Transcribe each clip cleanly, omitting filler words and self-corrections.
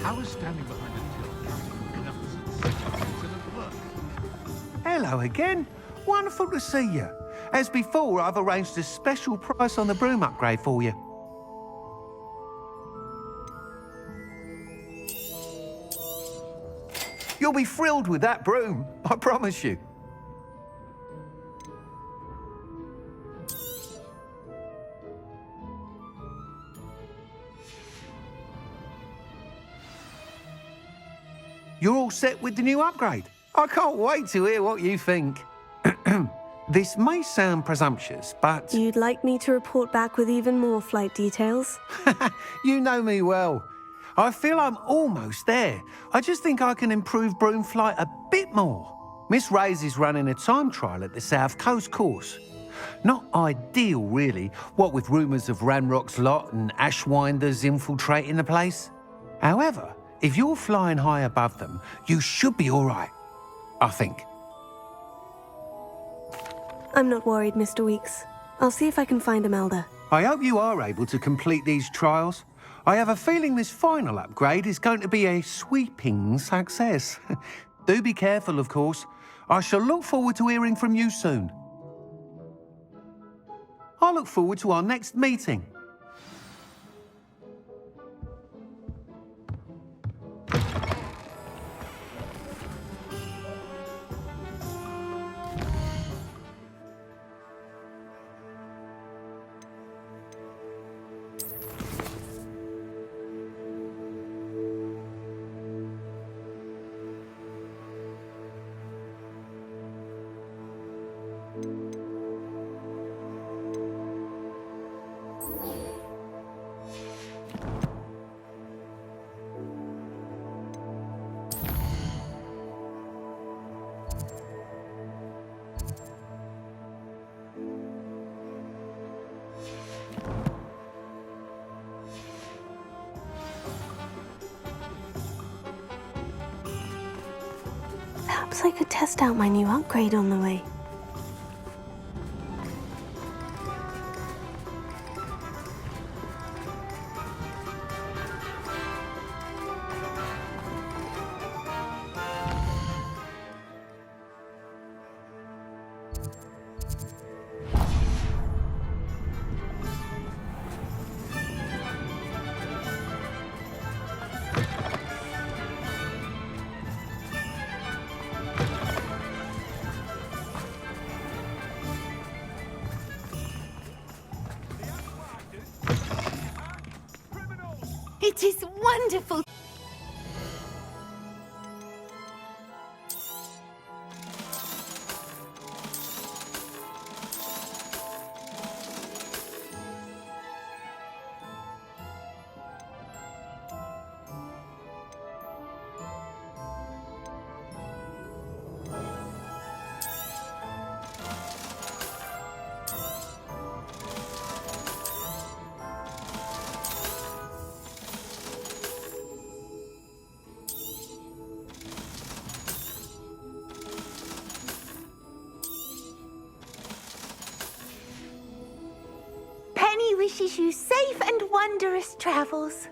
I was standing behind a till counting enough to of work. Hello again. Wonderful to see you. As before, I've arranged a special price on the broom upgrade for you. You'll be thrilled with that broom, I promise you. You're all set with the new upgrade. I can't wait to hear what you think. This may sound presumptuous, but... You'd like me to report back with even more flight details? You know me well. I feel I'm almost there. I just think I can improve broom flight a bit more. Miss Ray's is running a time trial at the South Coast course. Not ideal, really, what with rumours of Ranrock's lot and Ashwinders infiltrating the place. However, if you're flying high above them, you should be all right, I think. I'm not worried, Mr. Weeks. I'll see if I can find Imelda. I hope you are able to complete these trials. I have a feeling this final upgrade is going to be a sweeping success. Do be careful, of course. I shall look forward to hearing from you soon. I look forward to our next meeting. Perhaps I could test out my new upgrade on the way. It is wonderful. Wishes you safe and wondrous travels.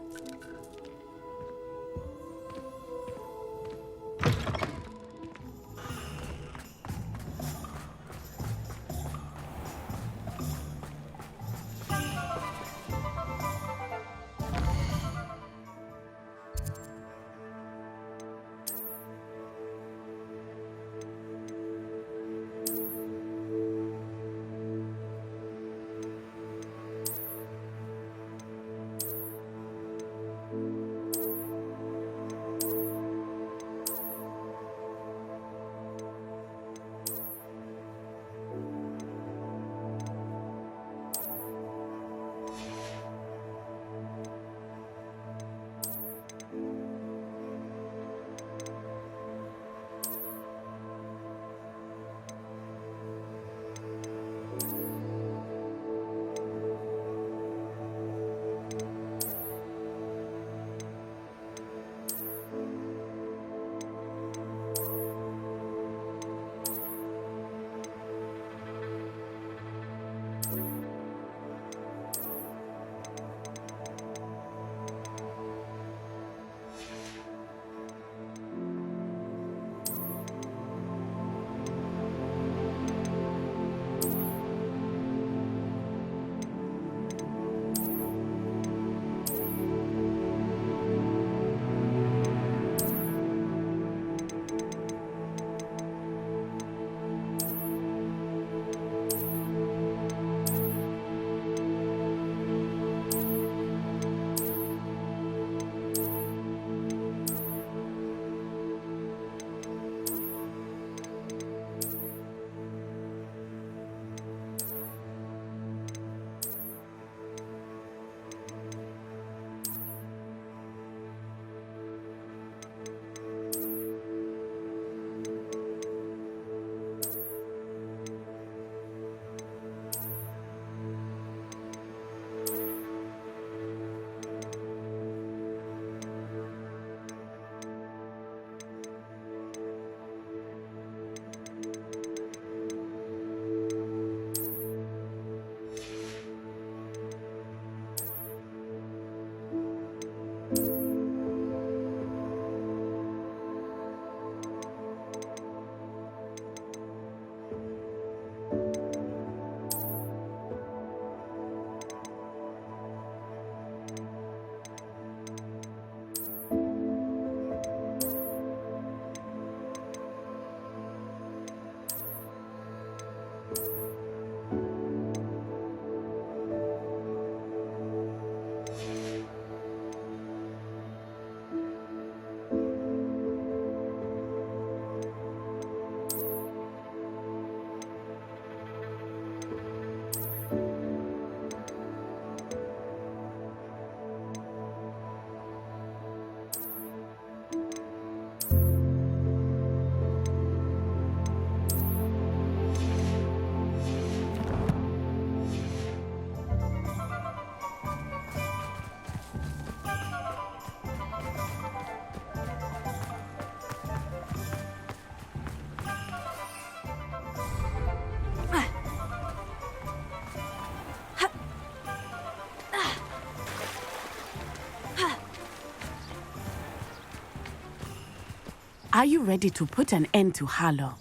are you ready to put an end to Harlow?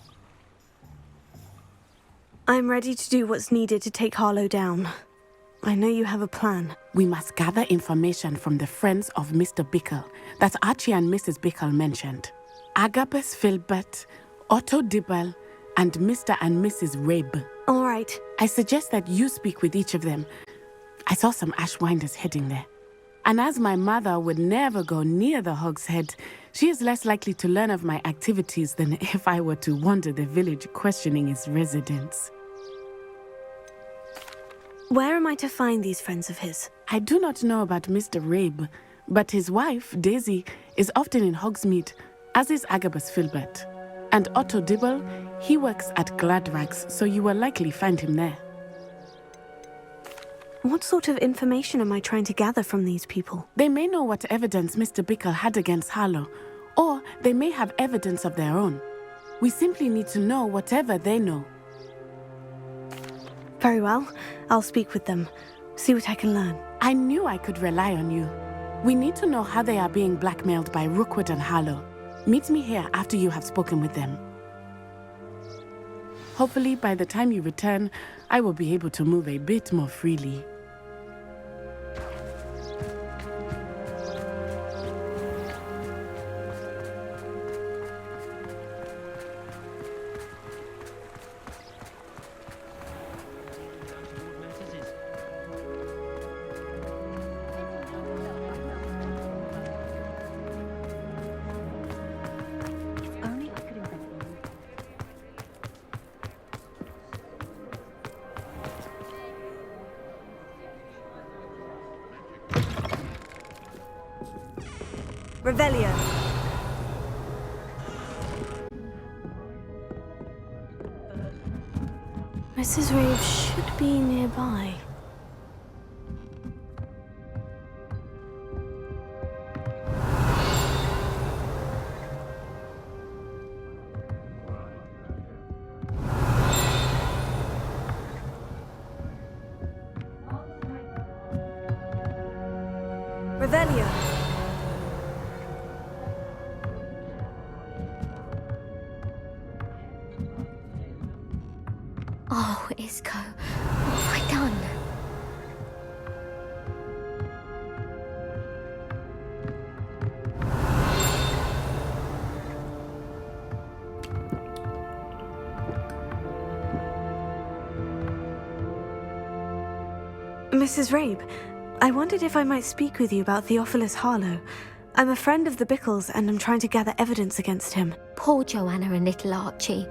I'm ready to do what's needed to take Harlow down. I know you have a plan. We must gather information from the friends of Mr. Bickle that Archie and Mrs. Bickle mentioned. Agabus Filbert, Otto Dibble, and Mr. and Mrs. Rabe. All right. I suggest that you speak with each of them. I saw some Ashwinders heading there. And as my mother would never go near the Hog's Head, she is less likely to learn of my activities than if I were to wander the village questioning its residents. Where am I to find these friends of his? I do not know about Mr. Rabe, but his wife, Daisy, is often in Hogsmeade, as is Agabus Filbert. And Otto Dibble, he works at Gladrags, so you will likely find him there. What sort of information am I trying to gather from these people? They may know what evidence Mr. Bickle had against Harlow, or they may have evidence of their own. We simply need to know whatever they know. Very well. I'll speak with them. See what I can learn. I knew I could rely on you. We need to know how they are being blackmailed by Rookwood and Harlow. Meet me here after you have spoken with them. Hopefully, by the time you return, I will be able to move a bit more freely. Revelio. Mrs. Reeves should be nearby. Revelio. Oh, Isco, what have I done? Mrs. Rabe, I wondered if I might speak with you about Theophilus Harlow. I'm a friend of the Bickles and I'm trying to gather evidence against him. Poor Joanna and little Archie.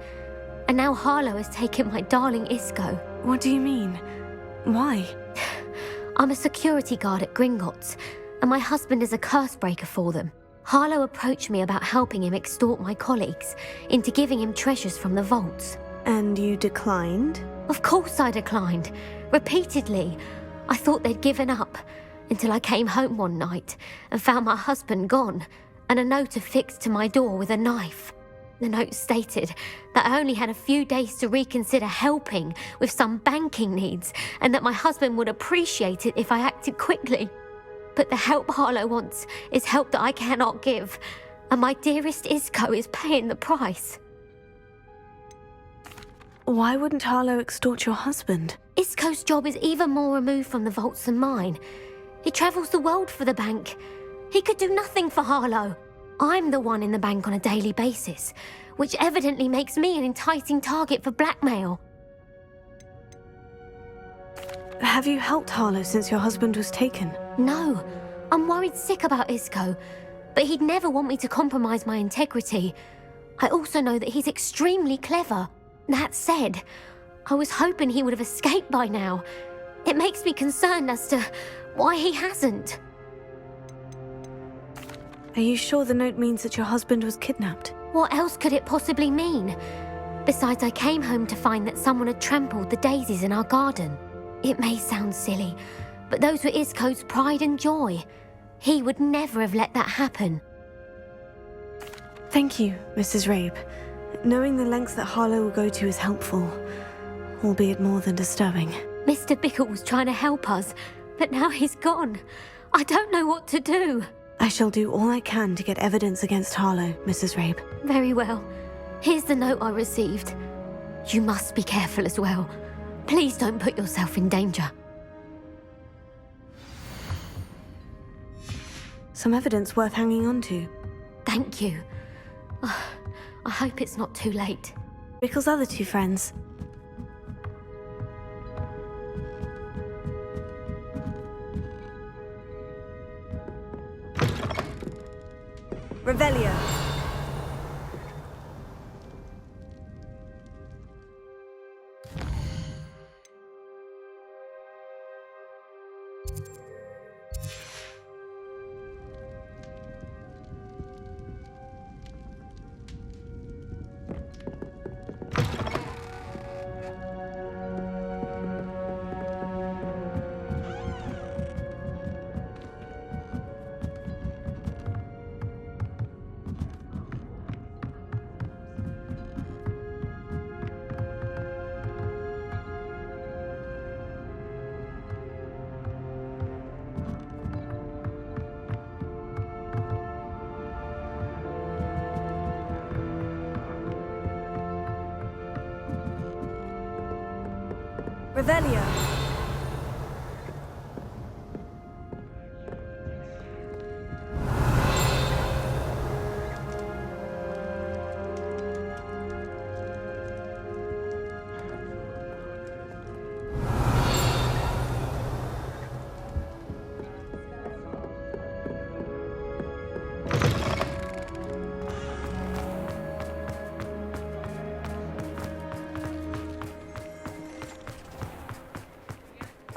And now Harlow has taken my darling Isco. What do you mean? Why? I'm a security guard at Gringotts, and my husband is a curse breaker for them. Harlow approached me about helping him extort my colleagues into giving him treasures from the vaults. And you declined? Of course I declined. Repeatedly. I thought they'd given up, until I came home one night and found my husband gone, and a note affixed to my door with a knife. The note stated that I only had a few days to reconsider helping with some banking needs, and that my husband would appreciate it if I acted quickly. But the help Harlow wants is help that I cannot give, and my dearest Isco is paying the price. Why wouldn't Harlow extort your husband? Isco's job is even more removed from the vaults than mine. He travels the world for the bank. He could do nothing for Harlow. I'm the one in the bank on a daily basis, which evidently makes me an enticing target for blackmail. Have you helped Harlow since your husband was taken? No, I'm worried sick about Isco, but he'd never want me to compromise my integrity. I also know that he's extremely clever. That said, I was hoping he would have escaped by now. It makes me concerned as to why he hasn't. Are you sure the note means that your husband was kidnapped? What else could it possibly mean? Besides, I came home to find that someone had trampled the daisies in our garden. It may sound silly, but those were Isco's pride and joy. He would never have let that happen. Thank you, Mrs. Rabe. Knowing the lengths that Harlow will go to is helpful, albeit more than disturbing. Mr. Bickle was trying to help us, but now he's gone. I don't know what to do. I shall do all I can to get evidence against Harlow, Mrs. Rabe. Very well. Here's the note I received. You must be careful as well. Please don't put yourself in danger. Some evidence worth hanging on to. Thank you. I hope it's not too late. Bickle's other two friends. Revelio. Revelio.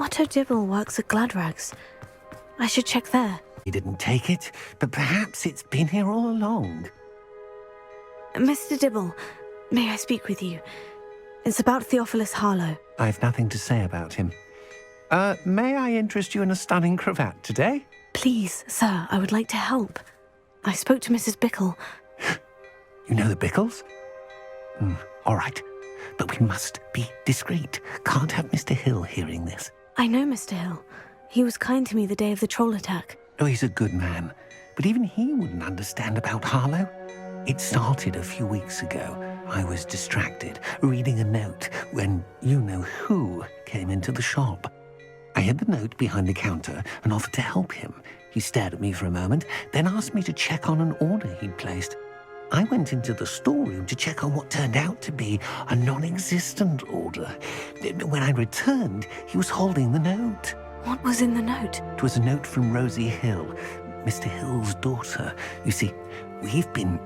Otto Dibble works at Gladrags. I should check there. He didn't take it, but perhaps it's been here all along. Mr. Dibble, may I speak with you? It's about Theophilus Harlow. I've nothing to say about him. May I interest you in a stunning cravat today? Please, sir, I would like to help. I spoke to Mrs. Bickle. You know the Bickles? All right, but we must be discreet. Can't have Mr. Hill hearing this. I know Mr. Hill. He was kind to me the day of the troll attack. Oh, he's a good man, but even he wouldn't understand about Harlow. It started a few weeks ago. I was distracted, reading a note, when you-know-who came into the shop. I hid the note behind the counter and offered to help him. He stared at me for a moment, then asked me to check on an order he'd placed. I went into the storeroom to check on what turned out to be a non-existent order. When I returned, he was holding the note. What was in the note? It was a note from Rosie Hill, Mr. Hill's daughter. You see, we've been,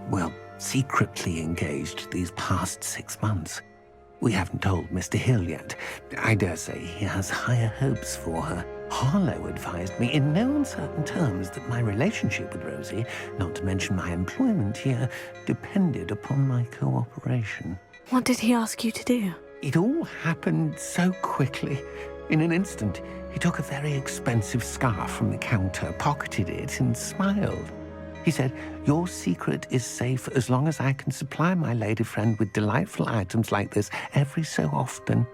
secretly engaged these past 6 months. We haven't told Mr. Hill yet. I dare say he has higher hopes for her. Harlow advised me in no uncertain terms that my relationship with Rosie, not to mention my employment here, depended upon my cooperation. What did he ask you to do? It all happened so quickly. In an instant, he took a very expensive scarf from the counter, pocketed it, and smiled. He said, "Your secret is safe as long as I can supply my lady friend with delightful items like this every so often."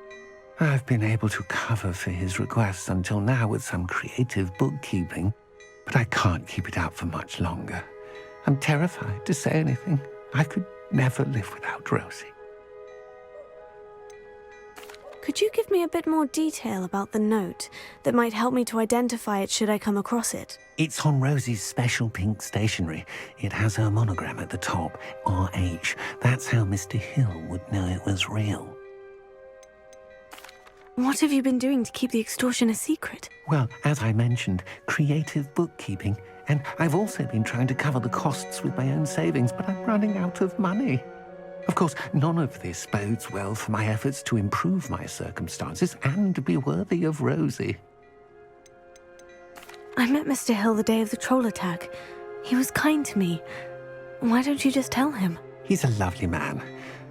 I've been able to cover for his requests until now with some creative bookkeeping, but I can't keep it up for much longer. I'm terrified to say anything. I could never live without Rosie. Could you give me a bit more detail about the note that might help me to identify it should I come across it? It's on Rosie's special pink stationery. It has her monogram at the top, RH. That's how Mr. Hill would know it was real. What have you been doing to keep the extortion a secret? Well, as I mentioned, creative bookkeeping. And I've also been trying to cover the costs with my own savings, but I'm running out of money. Of course, none of this bodes well for my efforts to improve my circumstances and to be worthy of Rosie. I met Mr. Hill the day of the troll attack. He was kind to me. Why don't you just tell him? He's a lovely man.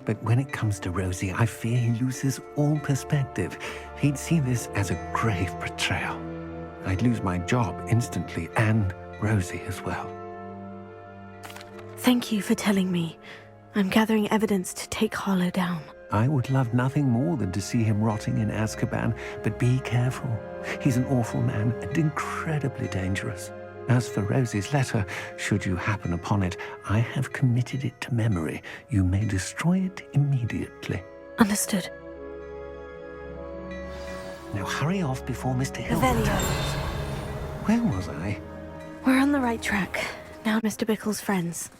But when it comes to Rosie, I fear he loses all perspective. He'd see this as a grave betrayal. I'd lose my job instantly, and Rosie as well. Thank you for telling me. I'm gathering evidence to take Harlow down. I would love nothing more than to see him rotting in Azkaban, but be careful. He's an awful man and incredibly dangerous. As for Rosie's letter, should you happen upon it, I have committed it to memory. You may destroy it immediately. Understood. Now hurry off before Mr. Hill Revelio. returns. Where was I? We're on the right track. Now, Mr. Bickle's friends.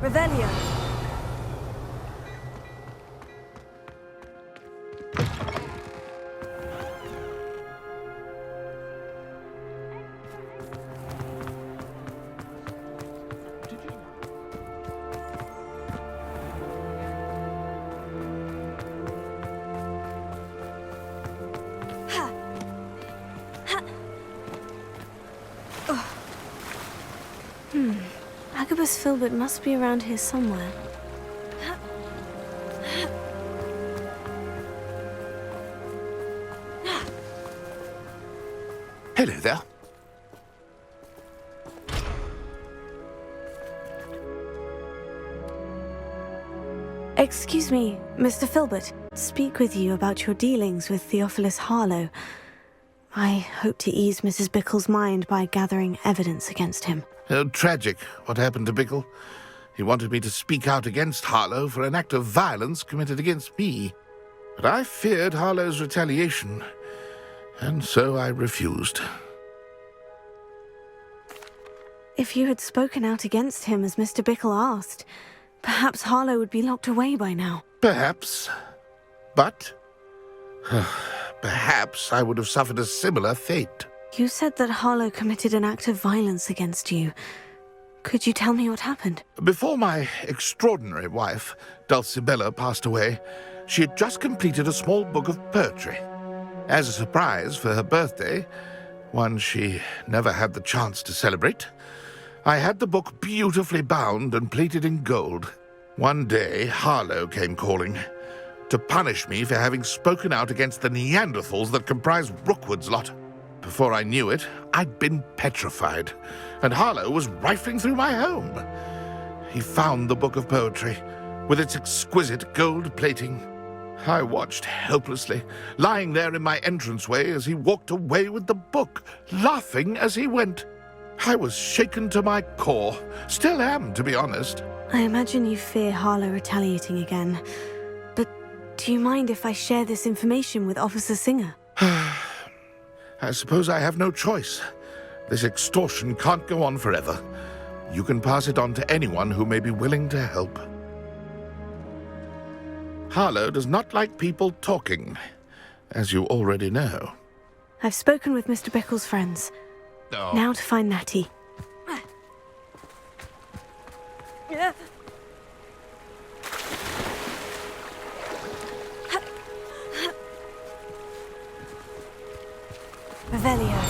Revelio. Agabus Filbert must be around here somewhere. Hello there. Excuse me, Mr. Filbert. Speak with you about your dealings with Theophilus Harlow. I hope to ease Mrs. Bickle's mind by gathering evidence against him. Tragic, what happened to Bickle. He wanted me to speak out against Harlow for an act of violence committed against me. But I feared Harlow's retaliation, and so I refused. If you had spoken out against him as Mr. Bickle asked, perhaps Harlow would be locked away by now. Perhaps. But perhaps I would have suffered a similar fate. You said that Harlow committed an act of violence against you. Could you tell me what happened? Before my extraordinary wife, Dulcibella, passed away, she had just completed a small book of poetry. As a surprise for her birthday, one she never had the chance to celebrate, I had the book beautifully bound and plated in gold. One day, Harlow came calling to punish me for having spoken out against the Neanderthals that comprise Rookwood's lot. Before I knew it, I'd been petrified, and Harlow was rifling through my home. He found the book of poetry, with its exquisite gold plating. I watched helplessly, lying there in my entranceway as he walked away with the book, laughing as he went. I was shaken to my core, still am, to be honest. I imagine you fear Harlow retaliating again. But do you mind if I share this information with Officer Singer? I suppose I have no choice. This extortion can't go on forever. You can pass it on to anyone who may be willing to help. Harlow does not like people talking, as you already know. I've spoken with Mr. Bickle's friends. Oh. Now to find Natty. Revelio.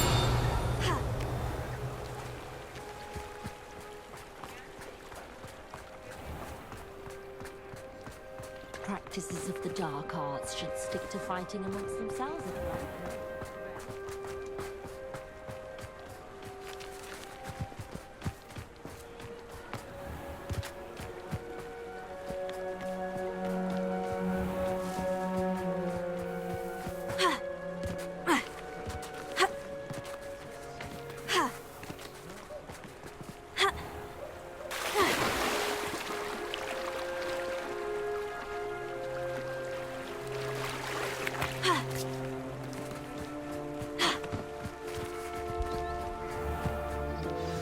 Practices of the dark arts should stick to fighting amongst themselves.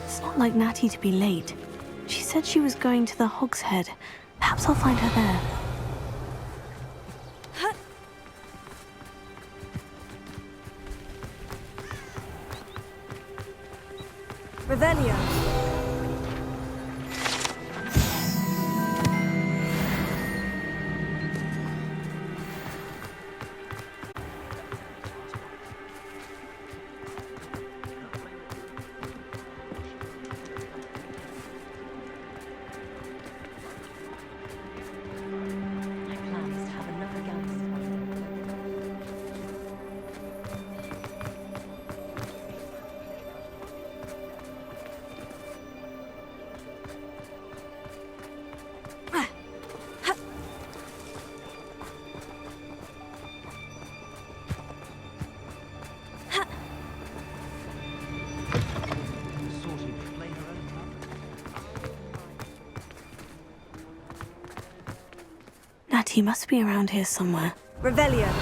It's not like Natty to be late. She said she was going to the Hog's Head. Perhaps I'll find her there. Revelio. My plan is to have another gangster. Sort of play her own part. Natty must be around here somewhere. Revelio.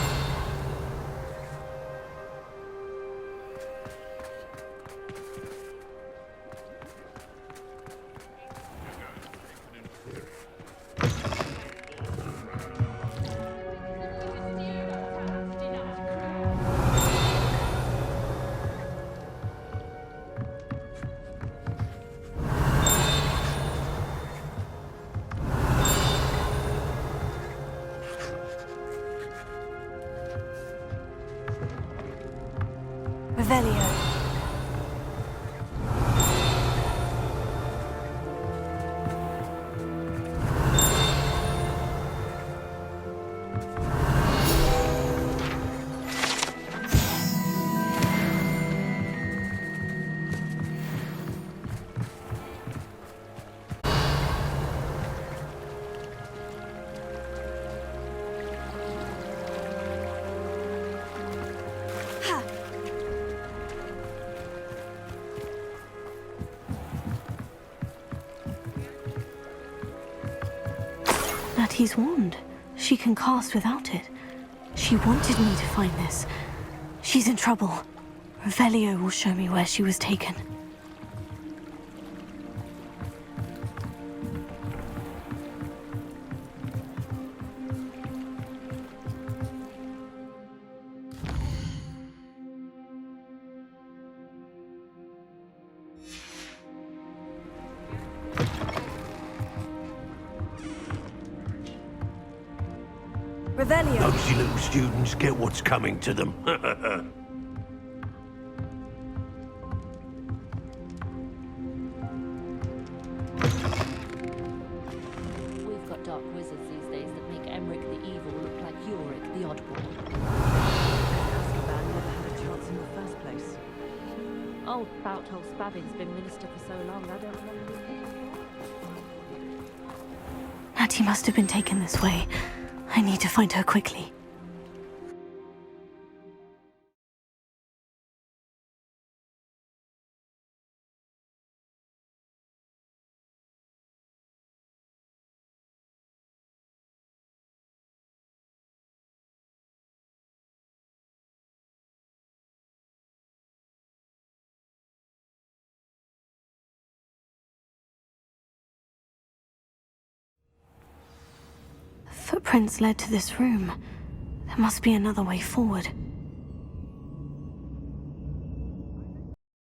Revelio. Natty's wand. She can cast without it. She wanted me to find this. She's in trouble. Revelio will show me where she was taken. Revelio. Nosy little students get what's coming to them. We've got dark wizards these days that make Emmerich the Evil look like Yorick the Oddball. Azkaban never had a chance in the first place. Old Bouthole Spavin's been minister for so long, I don't remember. Natty must have been taken this way. I need to find her quickly. Footprints led to this room. There must be another way forward.